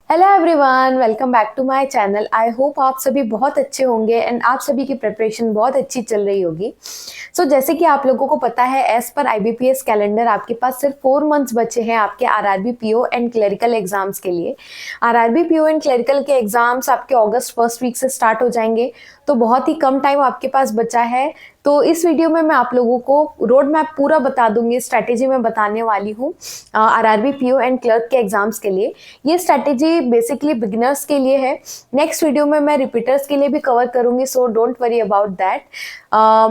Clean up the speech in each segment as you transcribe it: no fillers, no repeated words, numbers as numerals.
Hello everyone, welcome back to my channel. I hope आप सभी बहुत अच्छे होंगे एंड आप सभी की प्रिपरेशन बहुत अच्छी चल रही होगी। जैसे कि आप लोगों को पता है, एज पर आईबीपीएस कैलेंडर आपके पास सिर्फ 4 मंथ्स बचे हैं आपके RRB PO and clerical exams के लिए। आरआरबी पीओ एंड क्लरिकल के एग्जाम्स आपके अगस्त फर्स्ट वीक से स्टार्ट हो जाएंगे, तो बहुत ही कम टाइम आपके पास बचा है। तो इस वीडियो में मैं आप लोगों को रोड मैप पूरा बता दूंगी, स्ट्रैटेजी मैं बताने वाली हूँ आरआरबी पीओ एंड क्लर्क के एग्जाम्स के लिए। ये स्ट्रैटेजी बेसिकली बिगिनर्स के लिए है। नेक्स्ट वीडियो में मैं रिपीटर्स के लिए भी कवर करूंगी, so don't worry about that.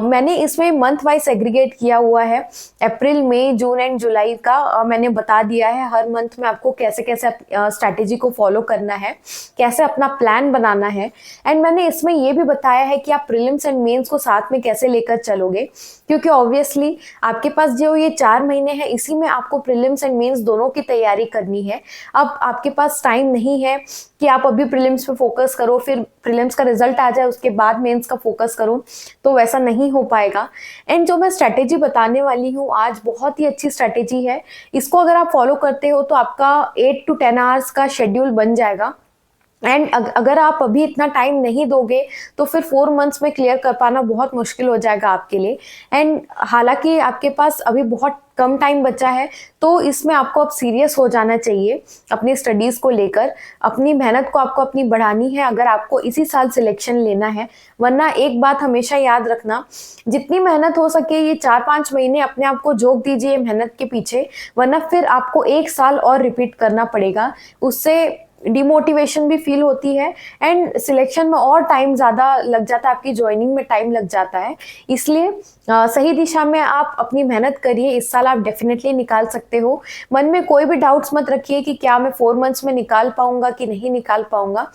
मैंने इसमें मंथ वाइज सेग्रीगेट किया हुआ है, अप्रैल मई जून एंड जुलाई का मैंने बता दिया है हर मंथ में आपको कैसे कैसे स्ट्रैटेजी को फॉलो करना है, कैसे अपना प्लान बनाना है। एंड मैंने इसमें ये भी बताया है कि आप प्रीलिम्स एंड मेंस को साथ में कैसे लेकर चलोगे, क्योंकि ऑब्वियसली आपके पास जो ये 4 महीने हैं इसी में आपको प्रीलिम्स एंड मेंस दोनों की तैयारी करनी है। अब आपके पास टाइम नहीं है कि आप अभी प्रीलिम्स पे फोकस करो, फिर प्रीलिम्स का रिजल्ट आ जाए उसके बाद मेंस का फोकस करो, तो वैसा नहीं हो पाएगा। एंड जो मैं स्ट्रैटेजी बताने वाली हूँ आज, बहुत ही अच्छी स्ट्रैटेजी है। इसको अगर आप फॉलो करते हो तो आपका 8 to 10 आवर्स का शेड्यूल बन जाएगा। एंड अगर आप अभी इतना टाइम नहीं दोगे तो फिर 4 मंथ्स में क्लियर कर पाना बहुत मुश्किल हो जाएगा आपके लिए। एंड हालांकि आपके पास अभी बहुत कम टाइम बचा है, तो इसमें आपको अब सीरियस हो जाना चाहिए अपनी स्टडीज़ को लेकर। अपनी मेहनत को आपको अपनी बढ़ानी है अगर आपको इसी साल सिलेक्शन लेना है। वरना एक बात हमेशा याद रखना, जितनी मेहनत हो सके ये 4-5 महीने अपने आप को झोंक दीजिए मेहनत के पीछे, वरना फिर आपको 1 साल और रिपीट करना पड़ेगा। उससे डिमोटिवेशन भी फील होती है एंड सिलेक्शन में और टाइम ज़्यादा लग जाता है, आपकी ज्वाइनिंग में टाइम लग जाता है। इसलिए सही दिशा में आप अपनी मेहनत करिए, इस साल आप डेफिनेटली निकाल सकते हो। मन में कोई भी डाउट्स मत रखिए कि क्या मैं 4 मंथ्स में निकाल पाऊंगा कि नहीं निकाल पाऊंगा।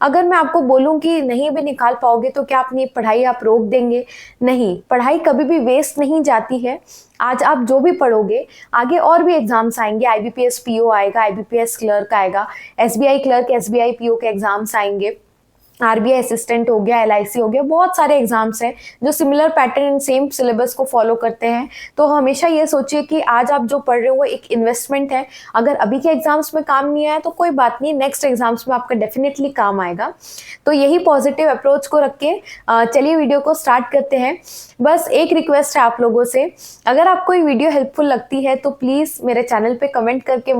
अगर मैं आपको बोलूं कि नहीं भी निकाल पाओगे तो क्या अपनी पढ़ाई आप रोक देंगे? नहीं, पढ़ाई कभी भी वेस्ट नहीं जाती है। आज आप जो भी पढ़ोगे, आगे और भी एग्जाम्स आएंगे, आईबीपीएस पीओ आएगा, आईबीपीएस क्लर्क आएगा, एसबीआई क्लर्क, एसबीआई पीओ के एग्जाम्स आएंगे, आरबीआई असिस्टेंट हो गया, एलआईसी हो गया, बहुत सारे एग्जाम्स हैं जो similar pattern and same syllabus को फॉलो करते हैं। तो हमेशा ये सोचिए कि आज आप जो पढ़ रहे हो वो एक इन्वेस्टमेंट है। अगर अभी के एग्जाम्स में काम नहीं आया तो कोई बात नहीं, नेक्स्ट एग्जाम्स में आपका डेफिनेटली काम आएगा। तो यही पॉजिटिव अप्रोच को रख के चलिए वीडियो को स्टार्ट करते हैं। बस एक रिक्वेस्ट है आप लोगों से, अगर आपको ये वीडियो हेल्पफुल लगती है तो प्लीज़ मेरे चैनल पे कमेंट करके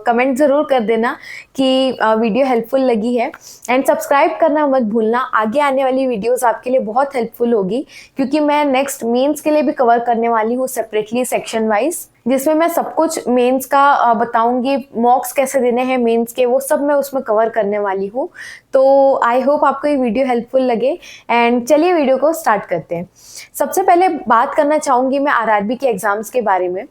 कमेंट ज़रूर कर देना कि वीडियो हेल्पफुल लगी है। एंड सब्सक्राइब करना मत भूलना, आगे आने वाली वीडियोस आपके लिए बहुत हेल्पफुल होगी, क्योंकि मैं नेक्स्ट मेंस के लिए भी कवर करने वाली हूँ सेपरेटली सेक्शन वाइज, जिसमें मैं सब कुछ मेंस का बताऊंगी, मॉक्स कैसे देने हैं मेंस के, वो सब मैं उसमें कवर करने वाली हूँ। तो आई होप आपको ये वीडियो हेल्पफुल लगे। एंड चलिए वीडियो को स्टार्ट करते हैं। सबसे पहले बात करना चाहूँगी मैं आरआरबी के एग्ज़ाम्स के बारे में।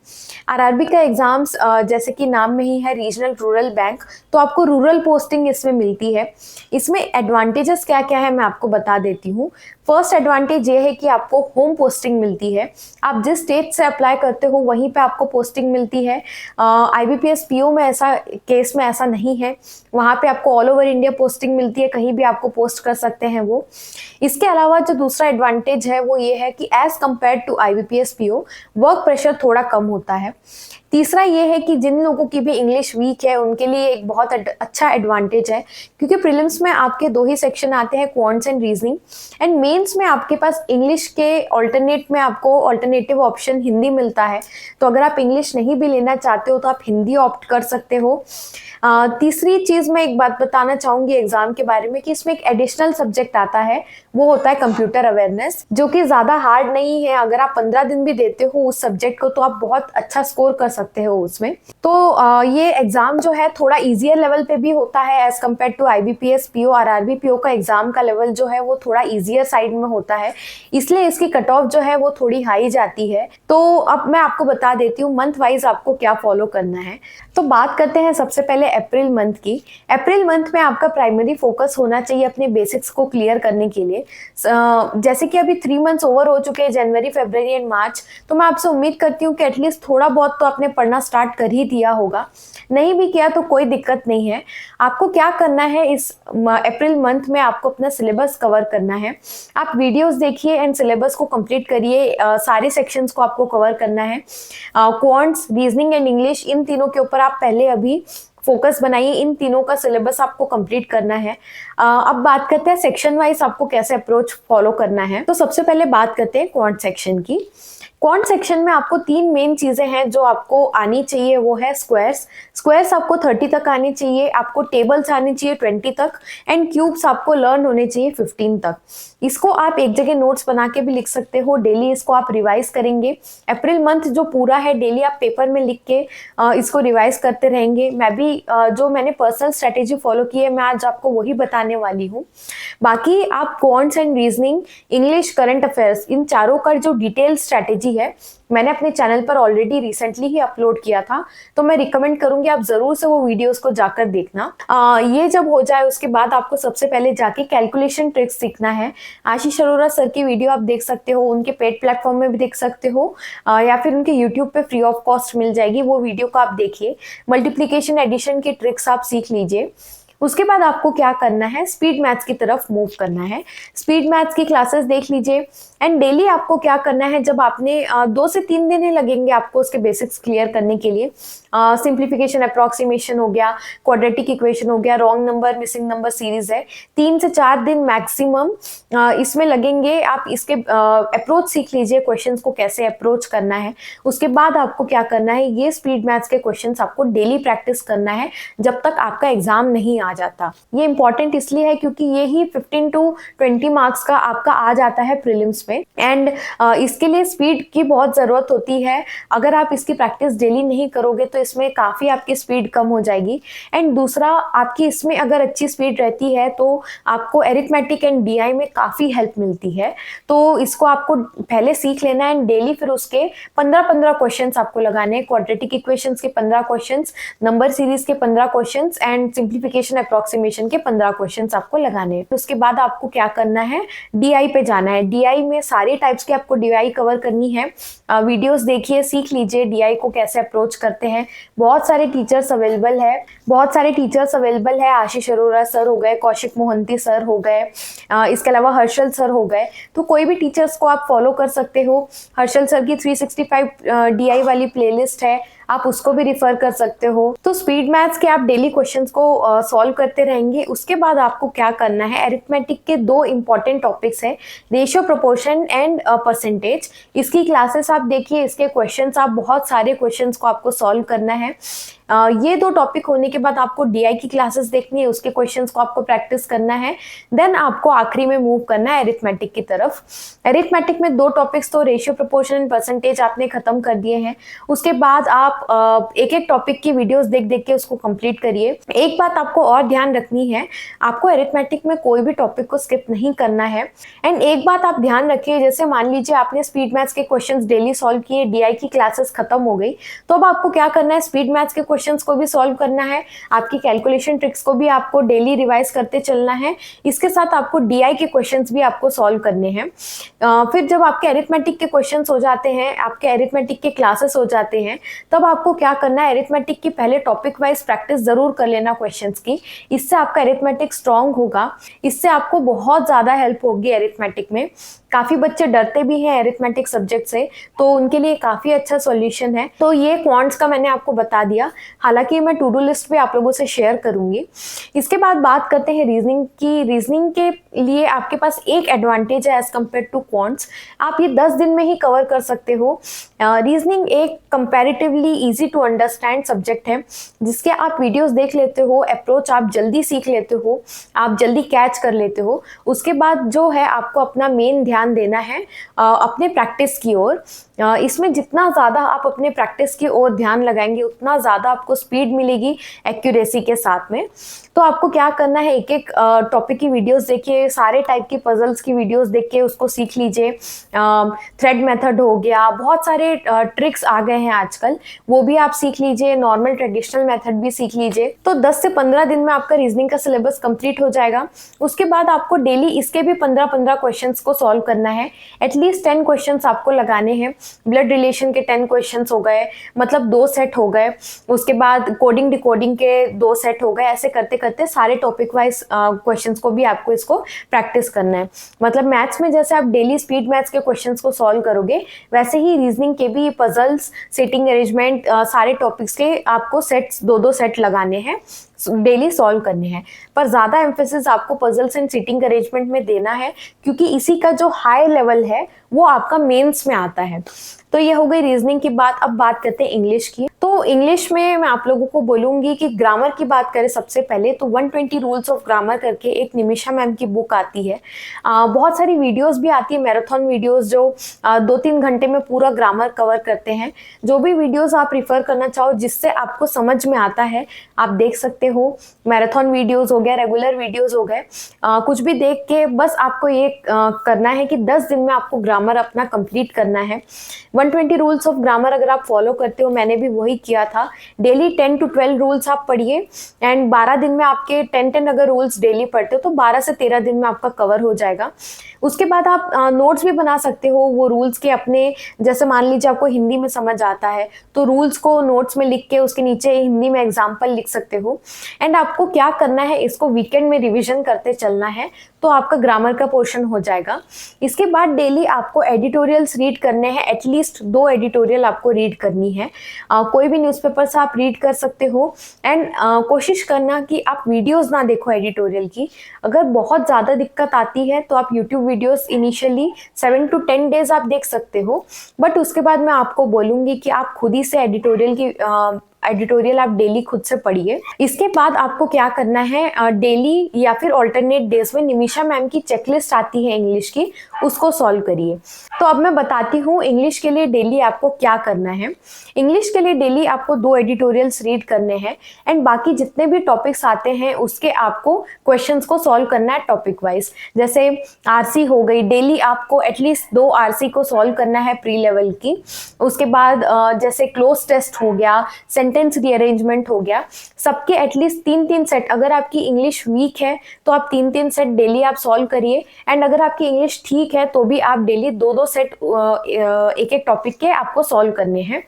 आरआरबी का एग्ज़ाम्स जैसे कि नाम में ही है रीजनल रूरल बैंक, तो आपको रूरल पोस्टिंग इसमें मिलती है। इसमें एडवांटेजेस क्या क्या है मैं आपको बता देती हूँ। फर्स्ट एडवांटेज ये है कि आपको होम पोस्टिंग मिलती है। आप जिस स्टेट से अप्लाई करते हो वहीं पे आपको पोस्टिंग मिलती है। आईबीपीएस पीओ में ऐसा केस में ऐसा नहीं है, वहाँ पे आपको ऑल ओवर इंडिया पोस्टिंग मिलती है, कहीं भी आपको पोस्ट कर सकते हैं वो। इसके अलावा जो दूसरा एडवांटेज है वो ये है कि as compare to IBPS PO work pressure थोड़ा कम होता है। तीसरा ये है कि जिन लोगों की भी इंग्लिश वीक है उनके लिए एक बहुत अच्छा एडवांटेज है, क्योंकि प्रीलिम्स में आपके 2 ही सेक्शन आते हैं, quants and reasoning. And mains में आपके पास इंग्लिश के ऑल्टरनेट में आपको ऑल्टरनेटिव ऑप्शन हिंदी मिलता है। तो अगर आप इंग्लिश नहीं भी लेना चाहते हो तो आप हिंदी ऑप्ट कर सकते हो। तीसरी चीज़ मैं एक बात बताना चाहूँगी एग्जाम के बारे में कि इसमें एक एडिशनल सब्जेक्ट आता है, वो होता है कंप्यूटर अवेयरनेस, जो कि ज़्यादा हार्ड नहीं है। अगर आप 15 दिन भी देते हो उस सब्जेक्ट को तो आप बहुत अच्छा स्कोर कर सकते हो उसमें। तो ये एग्जाम जो है थोड़ा ईजियर लेवल पे भी होता है as compare to IBPS PO. RRB PO का एग्जाम का लेवल जो है वो थोड़ा ईजियर साइड में होता है, इसलिए इसकी कट ऑफ जो है वो थोड़ी हाई जाती है। तो अब मैं आपको बता देती हूँ मंथ वाइज आपको क्या फॉलो करना है। तो बात करते हैं सबसे पहले अप्रैल मंथ की। अप्रैल मंथ में आपका प्राइमरी फोकस होना चाहिए अपने बेसिक्स को क्लियर करने के लिए। जैसे कि अभी 3 मंथ्स ओवर हो चुके हैं, जनवरी, फरवरी एंड मार्च, तो मैं आपसे उम्मीद करती हूँ कि एटलीस्ट थोड़ा बहुत तो आपने पढ़ना स्टार्ट कर ही दिया होगा। नहीं भी किया तो कोई दिक्कत नहीं है। आपको क्या करना है, इस अप्रैल मंथ में आपको अपना सिलेबस कवर करना है। आप वीडियोस देखिए एंड सिलेबस को कंप्लीट करिए। सारे सेक्शंस को आपको कवर करना है। क्वांट्स, रीजनिंग एंड इंग्लिश, इन तीनों के ऊपर आप पहले अभी फोकस बनाइए, इन तीनों का सिलेबस आपको कंप्लीट करना है। अब बात करते हैं सेक्शन वाइज आपको कैसे अप्रोच फॉलो करना है। तो सबसे पहले बात करते हैं क्वांट सेक्शन की। क्वांट सेक्शन में आपको 3 मेन चीजें हैं जो आपको आनी चाहिए, वो है स्क्वायर्स आपको 30 तक आनी चाहिए, आपको टेबल्स आनी चाहिए 20 तक, एंड क्यूब्स आपको लर्न होने चाहिए 15 तक। इसको आप एक जगह नोट्स बना के भी लिख सकते हो, डेली इसको आप रिवाइज करेंगे। अप्रैल मंथ जो पूरा है डेली आप पेपर में लिख के इसको रिवाइज करते रहेंगे। मैं भी जो मैंने पर्सनल स्ट्रेटेजी फॉलो की है मैं आज आपको वही बताने वाली हूँ। बाकी आप quants and reasoning, English, current affairs, इन चारों का जो डिटेल स्ट्रेटेजी है मैंने अपने चैनल पर ऑलरेडी रिसेंटली ही अपलोड किया था, तो मैं रिकमेंड करूंगी आप जरूर से वो वीडियोस को जाकर देखना। ये जब हो जाए उसके बाद आपको सबसे पहले जाके कैलकुलेशन ट्रिक्स सीखना है। आशीष अरोरा सर की वीडियो आप देख सकते हो, उनके पेड प्लेटफॉर्म में भी देख सकते हो, या फिर उनके यूट्यूब पे फ्री ऑफ कॉस्ट मिल जाएगी, वो वीडियो को आप देखिए। मल्टीप्लीकेशन एडिशन की ट्रिक्स आप सीख लीजिए। उसके बाद आपको क्या करना है, स्पीड मैथ्स की तरफ मूव करना है। स्पीड मैथ्स की क्लासेस देख लीजिए, एंड डेली आपको क्या करना है, जब आपने 2 से 3 दिन ही लगेंगे आपको उसके बेसिक्स क्लियर करने के लिए। सिंप्लीफिकेशन, अप्रोक्सीमेशन हो गया, क्वाड्रेटिक इक्वेशन हो गया, wrong number, missing number series है, 3 से 4 दिन मैक्सिमम इसमें लगेंगे। आप इसके अप्रोच सीख लीजिए, क्वेश्चंस को कैसे अप्रोच करना है। उसके बाद आपको क्या करना है, ये स्पीड मैथ्स के क्वेश्चंस आपको डेली प्रैक्टिस करना है जब तक आपका एग्जाम नहीं आ जाता। ये इंपॉर्टेंट इसलिए है क्योंकि ये ही 15 to 20 मार्क्स का आपका आ जाता है प्रीलिम्स में, एंड इसके लिए स्पीड की बहुत जरूरत होती है। अगर आप इसकी प्रैक्टिस डेली नहीं करोगे तो इसमें काफी आपकी स्पीड कम हो जाएगी। एंड दूसरा, आपकी इसमें अगर अच्छी स्पीड रहती है तो आपको अरिथमेटिक एंड डीआई में काफी हेल्प मिलती है। तो इसको आपको पहले सीख लेना है, एंड डेली फिर उसके 15-15 क्वेश्चंस आपको लगाने हैं। क्वाड्रेटिक इक्वेशंस के 15 क्वेश्चंस, नंबर सीरीज के 15 क्वेश्चंस, एंड सिंप्लीफिकेशन अप्रोक्सीमेशन के 15 क्वेश्चंस आपको लगाने हैं। उसके बाद आपको क्या करना है, डीआई पे जाना है। डीआई में सारे टाइप्स के आपको डीआई कवर करनी है। वीडियोस देखिए, सीख लीजिए डीआई को कैसे अप्रोच करते हैं। बहुत सारे टीचर्स अवेलेबल है। आशीष अरोरा सर हो गए, कौशिक मोहंती सर हो गए, इसके अलावा हर्षल सर हो गए। तो कोई भी टीचर्स को आप फॉलो कर सकते हो। हर्षल सर की 365 डीआई वाली प्लेलिस्ट है, आप उसको भी रिफर कर सकते हो। तो स्पीड मैथ्स के आप डेली क्वेश्चंस को सॉल्व करते रहेंगे। उसके बाद आपको क्या करना है, अरिथमेटिक के 2 इंपॉर्टेंट टॉपिक्स है, रेशियो, प्रोपोर्शन एंड परसेंटेज। इसकी क्लासेस आप देखिए, इसके क्वेश्चंस आप बहुत सारे क्वेश्चंस को आपको सॉल्व करना है। ये 2 टॉपिक होने के बाद आपको डीआई की क्लासेस देखनी है, उसके क्वेश्चंस को आपको प्रैक्टिस करना है। देन आपको आखिरी में मूव करना है अरिथमेटिक की तरफ। अरिथमेटिक में 2 टॉपिक्स तो रेशियो, प्रोपोर्शन एंड परसेंटेज आपने खत्म कर दिए हैं। उसके बाद आप एक टॉपिक की वीडियोस देख देख के उसको कंप्लीट करिए। एक बात आपको और ध्यान रखनी है, आपको अरिथमेटिक में कोई भी टॉपिक को स्किप नहीं करना है। एंड एक बात आप ध्यान रखिए, जैसे मान लीजिए आपने स्पीड मैथ्स के क्वेश्चंस डेली सॉल्व किए, डीआई की क्लासेस खत्म हो गई, तो अब आपको क्या करना है, स्पीड मैथ्स के क्वेश्चंस को भी सॉल्व करना है, आपकी कैलकुलेशन ट्रिक्स को भी आपको डेली रिवाइज करते चलना है। इसके साथ आपको डीआई के क्वेश्चंस भी आपको सॉल्व करने हैं। फिर जब आपके अरिथमेटिक के क्वेश्चंस हो जाते हैं, आपके अरिथमेटिक के क्लासेस हो जाते हैं, तब आपको क्या करना है, अरिथमेटिक की पहले टॉपिक वाइज प्रैक्टिस जरूर कर लेना क्वेश्चंस की। इससे आपका अरिथमेटिक स्ट्रांग होगा, इससे आपको बहुत ज्यादा हेल्प होगी अरिथमेटिक में। काफी बच्चे डरते भी हैं अरिथमेटिक सब्जेक्ट से, तो उनके लिए काफी अच्छा सॉल्यूशन है। तो ये क्वांट्स का मैंने आपको बता दिया, हालांकि मैं टू डू लिस्ट भी आप लोगों से शेयर करूंगी। इसके बाद बात करते हैं रीजनिंग की। रीजनिंग के लिए आपके पास एक एडवांटेज है एज कम्पेयर टू क्वांट्स, आप ये 10 दिन में ही कवर कर सकते हो। रीजनिंग एक comparatively easy to understand subject है, जिसके आप वीडियोस देख लेते हो, अप्रोच आप जल्दी सीख लेते हो, आप जल्दी कैच कर लेते हो। उसके बाद जो है आपको अपना मेन ध्यान देना है अपने प्रैक्टिस की ओर। इसमें जितना ज़्यादा आप अपने प्रैक्टिस की ओर ध्यान लगाएंगे उतना ज़्यादा आपको स्पीड मिलेगी एक्यूरेसी के साथ में। तो आपको क्या करना है, एक एक टॉपिक की वीडियोस देखिए, सारे टाइप की पजल्स की वीडियोस देख के उसको सीख लीजिए। थ्रेड मेथड हो गया, बहुत सारे ट्रिक्स आ गए हैं आजकल, वो भी आप सीख लीजिए। नॉर्मल ट्रेडिशनल मेथड भी सीख लीजिए। तो 10 से 15 दिन में आपका रीजनिंग का सिलेबस कंप्लीट हो जाएगा। उसके बाद आपको डेली इसके भी 15-15 क्वेश्चंस को सॉल्व करना है। एटलीस्ट 10 क्वेश्चंस आपको लगाने हैं। ब्लड रिलेशन के 10 क्वेश्चंस हो गए, मतलब 2 सेट हो गए। उसके बाद कोडिंग डिकोडिंग के 2 सेट हो गए। ऐसे करते करते सारे टॉपिक वाइज क्वेश्चंस को भी आपको इसको प्रैक्टिस करना है। मतलब मैथ्स में जैसे आप डेली स्पीड मैथ्स के क्वेश्चंस को सॉल्व करोगे, वैसे ही रीजनिंग के भी पजल्स, सेटिंग अरेंजमेंट, सारे टॉपिक्स के आपको सेट्स 2-2 सेट लगाने हैं, डेली सॉल्व करने हैं। पर ज़्यादा एम्फेसिस आपको पजल्स एंड सीटिंग अरेंजमेंट में देना है, क्योंकि इसी का जो हाई लेवल है वो आपका मेंस में आता है। तो ये हो गई रीजनिंग की बात। अब बात करते हैं इंग्लिश की। तो इंग्लिश में मैं आप लोगों को बोलूंगी कि ग्रामर की बात करें सबसे पहले तो 120 रूल्स ऑफ ग्रामर करके एक निमिषा मैम की बुक आती है। बहुत सारी वीडियोस भी आती है, मैराथन वीडियोस, जो 2-3 घंटे में पूरा ग्रामर कवर करते हैं। जो भी वीडियोस आप प्रीफर करना चाहो जिससे आपको समझ में आता है, आप देख सकते हो। मैराथन वीडियोस हो गया, रेगुलर वीडियोस हो गए, कुछ भी देख के बस आपको ये करना है कि 10 दिन में आपको ग्रामर अपना कंप्लीट करना है। 120 रूल्स ऑफ ग्रामर अगर आप फॉलो करते हो, मैंने भी वही किया था। डेली 10 to 12 रूल्स आप पढ़िए एंड 12 दिन में आपके 10 अगर रूल्स डेली पढ़ते हो तो 12 से 13 दिन में आपका कवर हो जाएगा। उसके बाद आप नोट्स भी बना सकते हो वो रूल्स के अपने। जैसे मान लीजिए आपको हिंदी में समझ आता है तो रूल्स को नोट्स में लिख के उसके नीचे हिंदी में एग्जाम्पल लिख सकते हो। एंड आपको क्या करना है, इसको वीकेंड में रिविजन करते चलना है, तो आपका ग्रामर का पोर्शन हो जाएगा। इसके बाद डेली आपको एडिटोरियल्स रीड करने हैं, एटलीस्ट 2 एडिटोरियल आपको रीड करनी है। कोई भी न्यूज़पेपर से आप रीड कर सकते हो। एंड कोशिश करना कि आप वीडियोस ना देखो एडिटोरियल की। अगर बहुत ज़्यादा दिक्कत आती है तो आप YouTube videos initially 7 to 10 days आप देख सकते हो, बट उसके बाद मैं आपको बोलूँगी कि आप खुद ही से एडिटोरियल आप डेली खुद से पढ़िए। इसके बाद आपको क्या करना है, डेली या फिर ऑल्टरनेट डेज में निमिषा मैम की चेकलिस्ट आती है इंग्लिश की, उसको सॉल्व करिए। तो अब मैं बताती हूँ इंग्लिश के लिए डेली आपको क्या करना है। इंग्लिश के लिए डेली आपको 2 एडिटोरियल्स रीड करने हैं एंड बाकी जितने भी टॉपिक्स आते हैं उसके आपको क्वेश्चंस को सॉल्व करना है टॉपिक वाइज। जैसे आरसी हो गई, डेली आपको एटलीस्ट 2 आरसी को सॉल्व करना है प्री लेवल की। उसके बाद जैसे क्लोज टेस्ट हो गया, सेंटेंस रीअरेंजमेंट हो गया, सबके एटलीस्ट 3-3 सेट। अगर आपकी इंग्लिश वीक है तो आप 3-3 सेट डेली आप सॉल्व करिए। एंड अगर आपकी इंग्लिश ठीक है तो भी आप डेली 2-2 सेट एक टॉपिक के आपको सॉल्व करने हैं।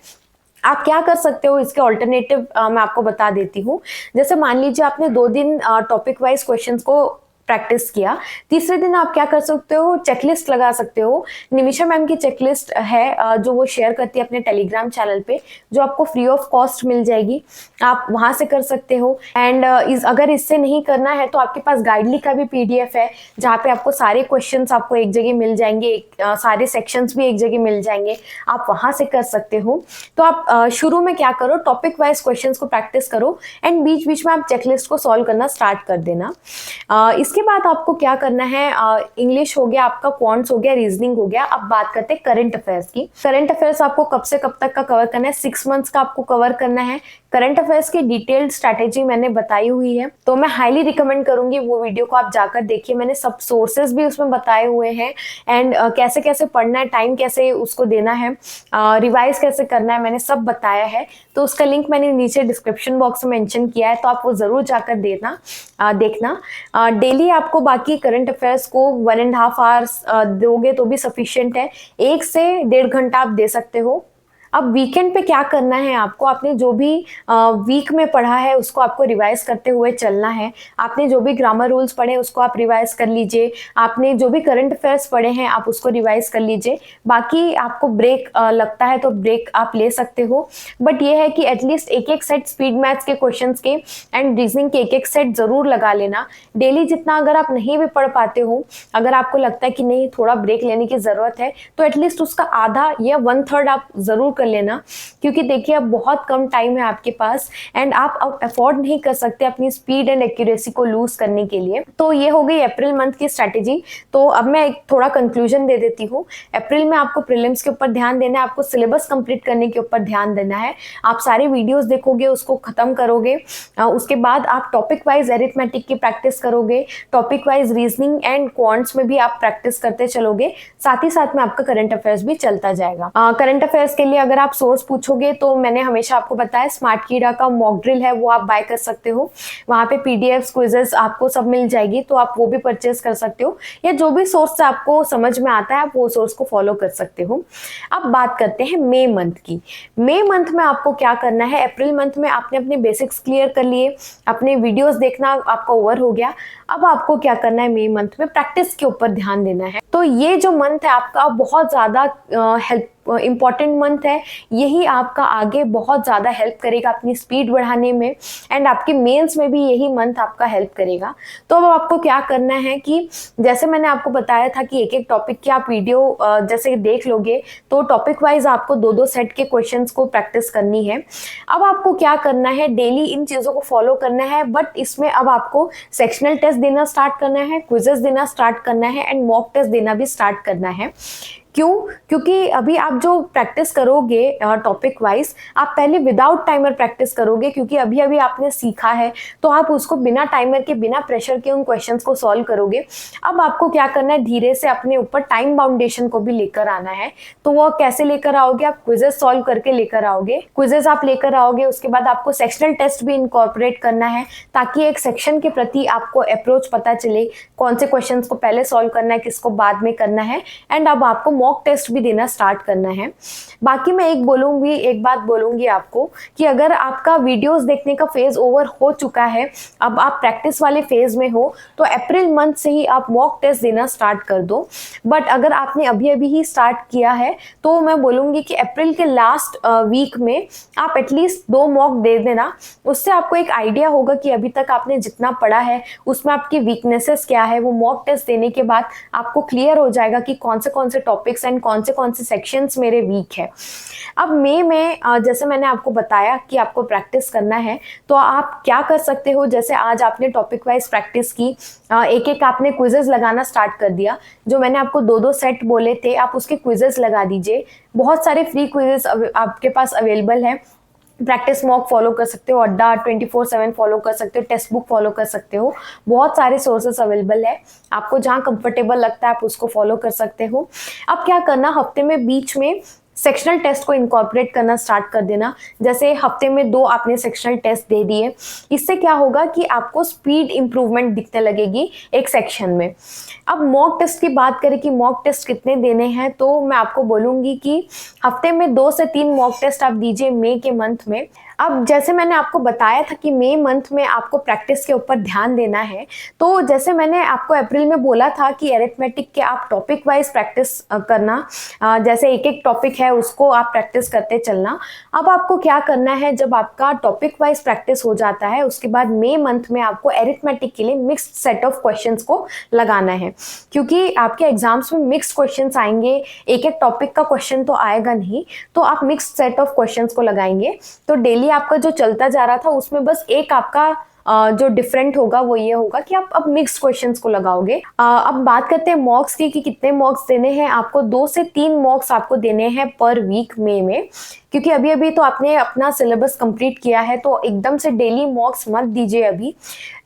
आप क्या कर सकते हो, इसके ऑल्टरनेटिव मैं आपको बता देती हूँ। जैसे मान लीजिए आपने 2 दिन टॉपिक वाइज क्वेश्चंस को प्रैक्टिस किया, तीसरे दिन आप क्या कर सकते हो, चेकलिस्ट लगा सकते हो। निमिषा मैम की चेकलिस्ट है जो वो शेयर करती है अपने टेलीग्राम चैनल पे, जो आपको फ्री ऑफ कॉस्ट मिल जाएगी, आप वहां से कर सकते हो। एंड अगर इससे नहीं करना है तो आपके पास गाइडली का भी पीडीएफ है, जहाँ पे आपको सारे क्वेश्चंस आपको एक जगह मिल जाएंगे, सारे सेक्शंस भी एक जगह मिल जाएंगे, आप वहां से कर सकते हो। तो आप शुरू में क्या करो, टॉपिक वाइज क्वेश्चंस को प्रैक्टिस करो एंड बीच बीच में आप चेकलिस्ट को सॉल्व करना स्टार्ट कर देना। इसके बाद आपको क्या करना है, इंग्लिश हो गया आपका, क्वांट्स हो गया, रीजनिंग हो गया। अब बात करते हैं करंट अफेयर्स की। करंट अफेयर्स आपको कब से कब तक का कवर करना है, 6 मंथ्स का आपको कवर करना है। करंट अफेयर्स की डिटेल्ड स्ट्रैटेजी मैंने बताई हुई है, तो मैं हाईली रिकमेंड करूंगी वो वीडियो को आप जाकर देखिए। मैंने सब सोर्सेज भी उसमें बताए हुए हैं एंड कैसे कैसे पढ़ना है, टाइम कैसे उसको देना है, रिवाइज कैसे करना है, मैंने सब बताया है। तो उसका लिंक मैंने नीचे डिस्क्रिप्शन बॉक्स में मेंशन किया है, तो आप वो जरूर जाकर देखना। डेली आपको बाकी करंट अफेयर्स को 1.5 आवर्स दोगे तो भी सफिशिएंट है। 1 से 1.5 घंटा आप दे सकते हो। अब वीकेंड पे क्या करना है, आपको आपने जो भी वीक में पढ़ा है उसको आपको रिवाइज करते हुए चलना है। आपने जो भी ग्रामर रूल्स पढ़े उसको आप रिवाइज कर लीजिए, आपने जो भी करंट अफेयर्स पढ़े हैं आप उसको रिवाइज कर लीजिए। बाकी आपको ब्रेक लगता है तो ब्रेक आप ले सकते हो, बट ये है कि एटलीस्ट एक सेट स्पीड मैथ्स के क्वेश्चंस के एंड रीजनिंग के एक सेट जरूर लगा लेना डेली। जितना अगर आप नहीं भी पढ़ पाते हो, अगर आपको लगता है कि नहीं थोड़ा ब्रेक लेने की जरूरत है, तो एटलीस्ट उसका आधा या 1/3 आप जरूर कर लेना, क्योंकि देखिए अब बहुत कम टाइम है आपके पास एंड आप अब अफोर्ड नहीं कर सकते अपनी स्पीड एंड एक्यूरेसी को लूज करने के लिए। तो ये हो गई अप्रैल मंथ की स्ट्रैटेजी। तो अब मैं एक थोड़ा कंक्लूजन दे देती हूँ। अप्रैल में आपको प्रीलिम्स के ऊपर ध्यान देना है, आपको सिलेबस कंप्लीट करने के ऊपर ध्यान देना है। आप सारे वीडियोस देखोगे, उसको खत्म करोगे, उसके बाद आप टॉपिक वाइज अरिथमेटिक की प्रैक्टिस करोगे, topic wise reasoning and quants में भी आप प्रैक्टिस करते चलोगे, साथ ही साथ में आपका करंट अफेयर्स भी चलता जाएगा। करंट अफेयर्स के लिए अगर अगर आप सोर्स पूछोगे तो मैंने हमेशा आपको बताया स्मार्ट कीड़ा का मॉक ड्रिल है, वो आप बाय कर सकते हो। वहाँ पे पीडीएफ क्विजेस आपको सब मिल जाएगी, तो आप वो भी परचेज कर सकते हो, या जो भी सोर्स से आपको समझ में आता है आप वो सोर्स को फॉलो कर सकते हो। अब बात करते हैं मई मंथ की। मई मंथ में आपको क्या करना है, अप्रैल मंथ में आपने अपने बेसिक्स क्लियर कर लिए, अपने वीडियोस देखना आपका ओवर हो गया। अब आपको क्या करना है, मई मंथ में प्रैक्टिस के ऊपर ध्यान देना है। तो ये जो मंथ है आपका बहुत ज़्यादा हेल्प इम्पॉर्टेंट मंथ है। यही आपका आगे बहुत ज़्यादा हेल्प करेगा अपनी स्पीड बढ़ाने में, एंड आपके मेंस में भी यही मंथ आपका हेल्प करेगा। तो अब आपको क्या करना है कि जैसे मैंने आपको बताया था कि एक एक टॉपिक की आप वीडियो जैसे देख लोगे तो टॉपिक वाइज आपको दो दो सेट के क्वेश्चंस को प्रैक्टिस करनी है। अब आपको क्या करना है, डेली इन चीज़ों को फॉलो करना है, बट इसमें अब आपको सेक्शनल टेस्ट देना स्टार्ट करना है, क्विजेस देना स्टार्ट करना है, एंड मॉक टेस्ट देना भी स्टार्ट करना है। क्यों? क्योंकि अभी आप जो प्रैक्टिस करोगे टॉपिक वाइज, आप पहले विदाउट टाइमर प्रैक्टिस करोगे, क्योंकि अभी अभी आपने सीखा है, तो आप उसको बिना टाइमर के बिना प्रेशर के उन क्वेश्चंस को सॉल्व करोगे। अब आपको क्या करना है, धीरे से अपने ऊपर टाइम बाउंडेशन को भी लेकर आना है। तो वो कैसे लेकर आओगे, आप क्विजेस सॉल्व करके लेकर आओगे। क्विजेस आप लेकर आओगे, उसके बाद आपको सेक्शनल टेस्ट भी इनकॉर्पोरेट करना है, ताकि एक सेक्शन के प्रति आपको अप्रोच पता चले, कौन से क्वेश्चन को पहले सॉल्व करना है, किसको बाद में करना है। एंड अब आपको मॉक टेस्ट भी देना स्टार्ट करना है। बाकी मैं एक बात बोलूंगी आपको कि अगर आपका वीडियोस देखने का फेज ओवर हो चुका है, अब आप प्रैक्टिस वाले फेज में हो, तो अप्रैल मंथ से ही आप मॉक टेस्ट देना स्टार्ट कर दो। बट अगर आपने अभी अभी ही स्टार्ट किया है, तो मैं बोलूंगी कि अप्रैल के लास्ट वीक में आप एटलीस्ट 2 मॉक दे देना। उससे आपको एक आइडिया होगा कि अभी तक आपने जितना पढ़ा है उसमें आपकी वीकनेसेस क्या है। वो मॉक टेस्ट देने के बाद आपको क्लियर हो जाएगा कि कौन से टॉपिक्स एंड कौन से सेक्शंस मेरे वीक है। अब मई में जैसे मैंने आपको बताया कि आपको प्रैक्टिस करना है, तो आप क्या कर सकते हो, जैसे आज आपने टॉपिक वाइज प्रैक्टिस की, एक एक आपने क्विजेस लगाना स्टार्ट कर दिया। जो मैंने आपको 2-2 सेट बोले थे, आप उसके क्विजेस लगा दीजिए। बहुत सारे फ्री क्विजेस आपके पास अवेलेबल है। प्रैक्टिस मॉक फॉलो कर सकते हो, अड्डा 24/7 फॉलो कर सकते हो, टेक्स्ट बुक फॉलो कर सकते हो। बहुत सारे सोर्सेस अवेलेबल है, आपको जहाँ कंफर्टेबल लगता है आप उसको फॉलो कर सकते हो। अब क्या करना, हफ्ते में बीच में सेक्शनल टेस्ट को इनकॉर्पोरेट करना स्टार्ट कर देना। जैसे हफ्ते में 2 आपने सेक्शनल टेस्ट दे दिए, इससे क्या होगा कि आपको स्पीड इंप्रूवमेंट दिखने लगेगी एक सेक्शन में। अब मॉक टेस्ट की बात करें कि मॉक टेस्ट कितने देने हैं, तो मैं आपको बोलूँगी कि हफ्ते में 2 से 3 मॉक टेस्ट आप दीजिए मई के मंथ में। अब जैसे मैंने आपको बताया था कि मई मंथ में आपको प्रैक्टिस के ऊपर ध्यान देना है, तो जैसे मैंने आपको अप्रैल में बोला था कि अरिथमेटिक के आप टॉपिक वाइज प्रैक्टिस करना, जैसे एक एक टॉपिक है उसको आप प्रैक्टिस करते चलना। अब आपको क्या करना है, जब आपका टॉपिक वाइज प्रैक्टिस हो जाता है, उसके बाद मई मंथ में आपको अरिथमेटिक के लिए मिक्स्ड सेट ऑफ क्वेश्चंस को लगाना है, क्योंकि आपके एग्जाम्स में मिक्स्ड क्वेश्चंस आएंगे। एक एक टॉपिक का क्वेश्चन तो आएगा नहीं, तो आप मिक्स्ड सेट ऑफ क्वेश्चंस को लगाएंगे। तो डेली आपका जो चलता जा रहा था उसमें बस एक आपका जो डिफरेंट होगा वो ये होगा कि आप अब मिक्स्ड क्वेश्चंस को लगाओगे। अब बात करते हैं मॉक्स की कि कितने मॉक्स देने हैं आपको। 2 से 3 मॉक्स आपको देने हैं पर वीक मई में, क्योंकि अभी अभी तो आपने अपना सिलेबस कंप्लीट किया है, तो एकदम से डेली मॉक्स मत दीजिए अभी।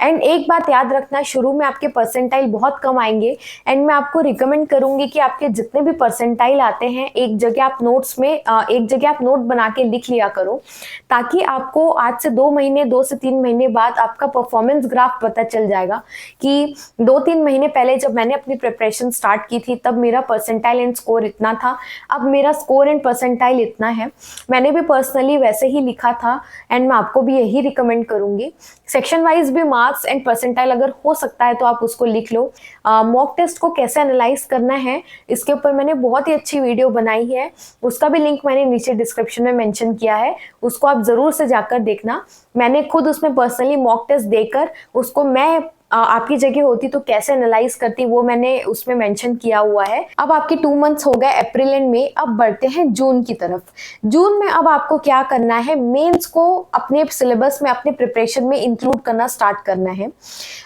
एंड एक बात याद रखना, शुरू में आपके परसेंटाइल बहुत कम आएंगे, एंड मैं आपको रिकमेंड करूंगी कि आपके जितने भी परसेंटाइल आते हैं एक जगह आप नोट्स में एक जगह आप नोट बना के लिख लिया करो, ताकि आपको आज से 2 से 3 महीने बाद आपका परफॉर्मेंस ग्राफ पता चल जाएगा कि 2-3 महीने पहले जब मैंने अपनी प्रिपरेशन स्टार्ट की थी तब मेरा परसेंटाइल एंड स्कोर इतना था, अब मेरा स्कोर एंड परसेंटाइल इतना है। मैंने भी पर्सनली वैसे ही लिखा था, एंड मैं आपको भी यही रिकमेंड करूंगी। सेक्शन वाइज भी मार्क्स एंड परसेंटाइल अगर हो सकता है तो आप उसको लिख लो। मॉक टेस्ट को कैसे एनालाइज करना है इसके ऊपर मैंने बहुत ही अच्छी वीडियो बनाई है, उसका भी लिंक मैंने नीचे डिस्क्रिप्शन में मेंशन किया है, उसको आप जरूर से जाकर देखना। मैंने खुद उसमें पर्सनली मॉक टेस्ट देकर उसको मैं आपकी जगह होती तो कैसे एनालाइज करती वो मैंने उसमें मेंशन किया हुआ है। अब आपके 2 मंथ्स हो गए अप्रैल एंड मई, अब बढ़ते हैं जून की तरफ। जून में अब आपको क्या करना है, मेंस को अपने सिलेबस में अपने प्रिपरेशन में इंक्लूड करना स्टार्ट करना है।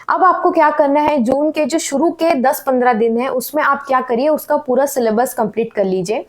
अब आपको क्या करना है, जून के जो शुरू के 10-15 दिन है उसमें आप क्या करिए, उसका पूरा सिलेबस कंप्लीट कर लीजिए।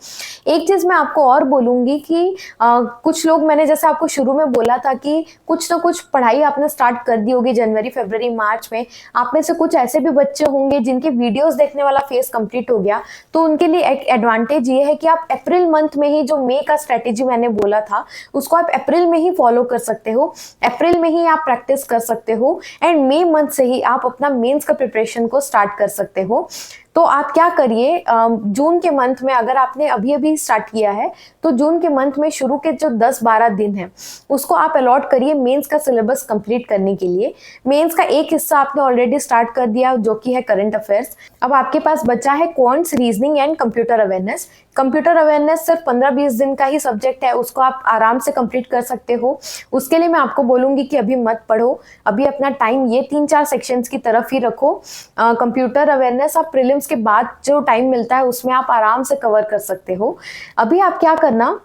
एक चीज मैं आपको और बोलूंगी कि कुछ लोग, मैंने जैसे आपको शुरू में बोला था कि कुछ ना कुछ पढ़ाई आपने स्टार्ट कर दी होगी जनवरी फरवरी मार्च में, में आप में से कुछ ऐसे भी बच्चे होंगे जिनके वीडियोस देखने वाला फेज कंप्लीट हो गया, तो उनके लिए एक एडवांटेज ये है कि आप अप्रैल मंथ में ही जो मई का स्ट्रेटेजी मैंने बोला था उसको आप अप्रैल में ही फॉलो कर सकते हो, अप्रैल में ही आप प्रैक्टिस कर सकते हो एंड मई मंथ से ही आप अपना मेंस का प्रिपरेशन को स्टार्ट कर सकते हो। तो आप क्या करिए, जून के मंथ में अगर आपने अभी अभी स्टार्ट किया है तो जून के मंथ में शुरू के जो 10-12 दिन है उसको आप अलॉट करिए मेंस का सिलेबस कंप्लीट करने के लिए। मेंस का एक हिस्सा आपने ऑलरेडी स्टार्ट कर दिया जो कि है करंट अफेयर्स। अब आपके पास बचा है quants, reasoning and computer awareness. Computer awareness सिर्फ 15-20 दिन का ही सब्जेक्ट है, उसको आप आराम से कंप्लीट कर सकते हो। उसके लिए मैं आपको बोलूंगी कि अभी मत पढ़ो, अभी अपना टाइम ये 3-4 सेक्शंस की तरफ ही रखो। कंप्यूटर अवेयरनेस आप प्रीलिम्स के बाद जो टाइम मिलता है उसमें आप आराम से कवर कर सकते हो। अभी आप क्या करना,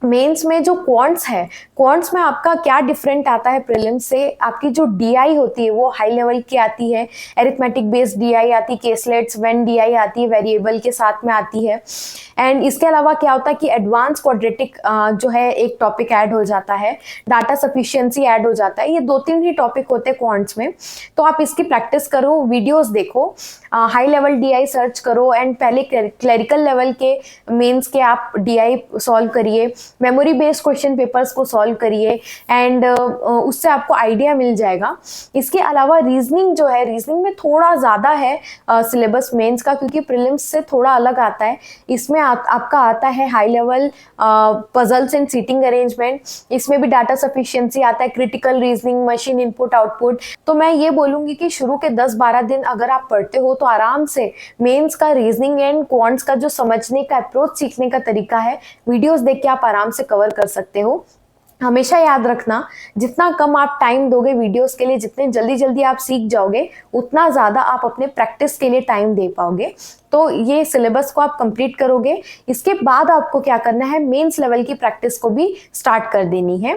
मेंस में जो क्वांट्स है, क्वांट्स में आपका क्या डिफरेंट आता है प्रीलिम्स से, आपकी जो डीआई होती है वो हाई लेवल की आती है, एरिथमेटिक बेस्ड डीआई आती है, केसलेट्स वेन डीआई आती है, वेरिएबल के साथ में आती है। एंड इसके अलावा क्या होता है कि एडवांस क्वाड्रेटिक जो है एक टॉपिक ऐड हो जाता है, डाटा सफिशिएंसी ऐड हो जाता है। ये 2-3 ही टॉपिक होते हैं क्वांट्स में। तो आप इसकी प्रैक्टिस करो, वीडियोस देखो, हाई लेवल डीआई सर्च करो एंड पहले क्लरिकल लेवल के मेंस के आप डीआई सॉल्व करिए, मेमोरी बेस्ड क्वेश्चन पेपर्स को सॉल्व करिए एंड उससे आपको आइडिया मिल जाएगा। इसके अलावा रीजनिंग जो है, रीजनिंग में थोड़ा ज़्यादा है सिलेबस मेंस का, क्योंकि प्रीलिम्स से थोड़ा अलग आता है। इसमें आपका आता है high level puzzles and seating arrangement, इसमें भी डाटा सफिशिएंसी आता है, critical reasoning, machine input output. तो मैं ये बोलूँगी कि शुरू के 10-12 दिन अगर आप पढ़ते हो तो आराम से मेंस का रीजनिंग एंड क्वांट्स का जो समझने का अप्रोच, सीखने का तरीका है, वीडियोस देख के आप आराम से कवर कर सकते हो। हमेशा याद रखना, जितना कम आप टाइम दोगे वीडियोस के लिए, जितने जल्दी जल्दी आप सीख जाओगे उतना ज़्यादा आप अपने प्रैक्टिस के लिए टाइम दे पाओगे। तो ये सिलेबस को आप कंप्लीट करोगे, इसके बाद आपको क्या करना है, मेंस लेवल की प्रैक्टिस को भी स्टार्ट कर देनी है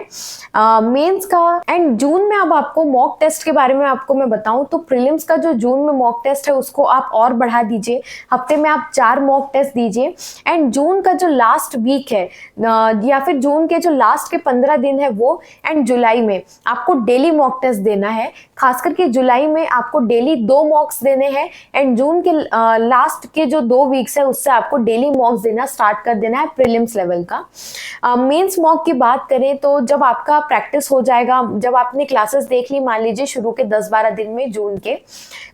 मेंस का। एंड जून में अब आपको मॉक टेस्ट के बारे में आपको मैं बताऊं तो प्रीलिम्स का जो जून में मॉक टेस्ट है उसको आप और बढ़ा दीजिए, हफ्ते में आप 4 मॉक टेस्ट दीजिए। एंड जून का जो लास्ट वीक है या फिर जून के जो लास्ट के 15 दिन है वो, एंड जुलाई में आपको डेली मॉक टेस्ट देना है। खास करके जुलाई में आपको डेली 2 मॉक्स देने हैं एंड जून के लास्ट के जो 2 वीक्स है उससे आपको डेली मॉक्स देना स्टार्ट कर देना है प्रीलिम्स लेवल का। मेंस मॉक की बात करें तो जब आपका प्रैक्टिस हो जाएगा, जब आपने क्लासेस देख ली मान लीजिए शुरू के 10-12 दिन में जून के,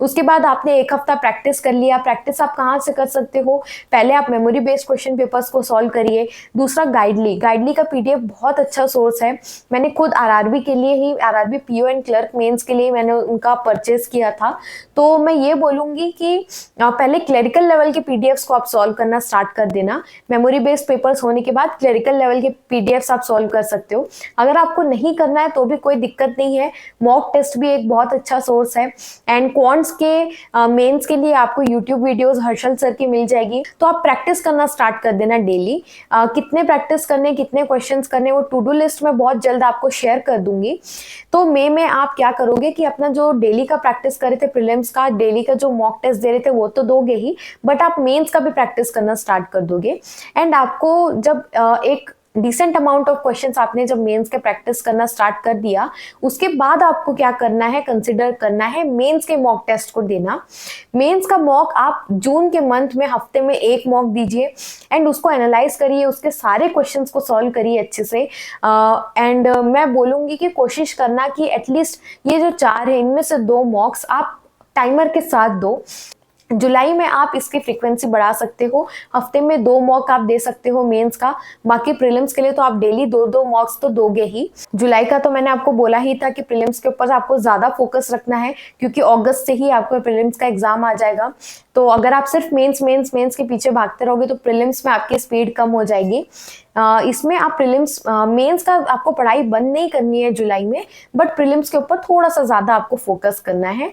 उसके बाद आपने 1 हफ्ता प्रैक्टिस कर लिया। प्रैक्टिस आप कहाँ से कर सकते हो, पहले आप मेमोरी बेस्ड क्वेश्चन पेपर्स को सॉल्व करिए। दूसरा गाइडली का पीडीएफ बहुत अच्छा सोर्स है, मैंने खुद आरआरबी के लिए ही, RRB PO and clerk mains के लिए मैंने उनका परचेज किया था। तो मैं ये बोलूँगी कि पहले क्लरिकल लेवल के पीडीएफ्स को आप सॉल्व करना स्टार्ट कर देना। मेमोरी बेस्ड पेपर्स होने के बाद क्लरिकल लेवल के पीडीएफ्स आप सॉल्व कर सकते हो। अगर आपको नहीं करना है तो भी कोई दिक्कत नहीं है, मॉक टेस्ट भी एक बहुत अच्छा सोर्स है। एंड क्वांट्स के मेंस के लिए आपको यूट्यूब वीडियोस हर्षल सर की मिल जाएगी, तो आप प्रैक्टिस करना स्टार्ट कर देना डेली। कितने प्रैक्टिस करने, कितने क्वेश्चंस करने, वो टू डू लिस्ट में बहुत जल्द आपको शेयर कर दूंगी। तो मई में आप क्या करोगे कि अपना जो डेली का प्रैक्टिस करे थे प्रीलिम्स का, डेली का जो मॉक टेस्ट दे रहे थे वो तो दोगे ही, बट आप मेंस का भी प्रैक्टिस करना स्टार्ट कर दोगे। एंड आपको जब एक डिसेंट अमाउंट ऑफ क्वेश्चंस आपने जब मेंस के प्रैक्टिस करना स्टार्ट कर दिया, उसके बाद आपको क्या करना है, कंसिडर करना है मेंस के मॉक टेस्ट को देना। मेंस का मॉक आप जून के मंथ में हफ्ते में 1 मॉक दीजिए एंड उसको एनालाइज करिए, उसके सारे क्वेश्चंस को सॉल्व करिए अच्छे से। एंड मैं बोलूँगी कि कोशिश करना कि एटलीस्ट ये जो 4 है इनमें से 2 मॉक्स आप टाइमर के साथ दो। जुलाई में आप इसकी फ्रीक्वेंसी बढ़ा सकते हो, हफ्ते में 2 मॉक आप दे सकते हो मेंस का। बाकी प्रीलिम्स के लिए तो आप डेली 2-2 मॉक्स तो दोगे ही। जुलाई का तो मैंने आपको बोला ही था कि प्रीलिम्स के ऊपर आपको ज्यादा फोकस रखना है, क्योंकि अगस्त से ही आपको प्रीलिम्स का एग्जाम आ जाएगा। तो अगर आप सिर्फ मेंस के पीछे भागते रहोगे तो प्रीलिम्स में आपकी स्पीड कम हो जाएगी। इसमें आप प्रीलिम्स मेंस का आपको पढ़ाई बंद नहीं करनी है जुलाई में, बट प्रीलिम्स के ऊपर थोड़ा सा ज़्यादा आपको फोकस करना है।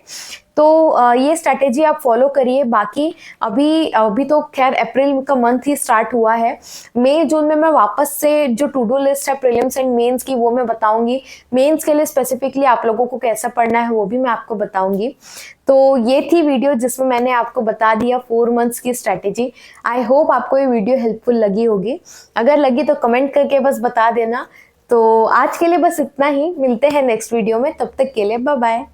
तो ये स्ट्रैटेजी आप फॉलो करिए। बाकी अभी तो खैर अप्रैल का मंथ ही स्टार्ट हुआ है, मई जून में मैं वापस से जो टू डू लिस्ट है प्रीलिम्स एंड मेंस की वो मैं बताऊंगी। मेंस के लिए स्पेसिफिकली आप लोगों को कैसा पढ़ना है वो भी मैं आपको बताऊंगी। तो ये थी वीडियो जिसमें मैंने आपको बता दिया 4 मंथ्स की स्ट्रैटेजी। आई होप आपको ये वीडियो हेल्पफुल लगी होगी, अगर लगी तो कमेंट करके बस बता देना। तो आज के लिए बस इतना ही, मिलते हैं नेक्स्ट वीडियो में, तब तक के लिए बाय बाय।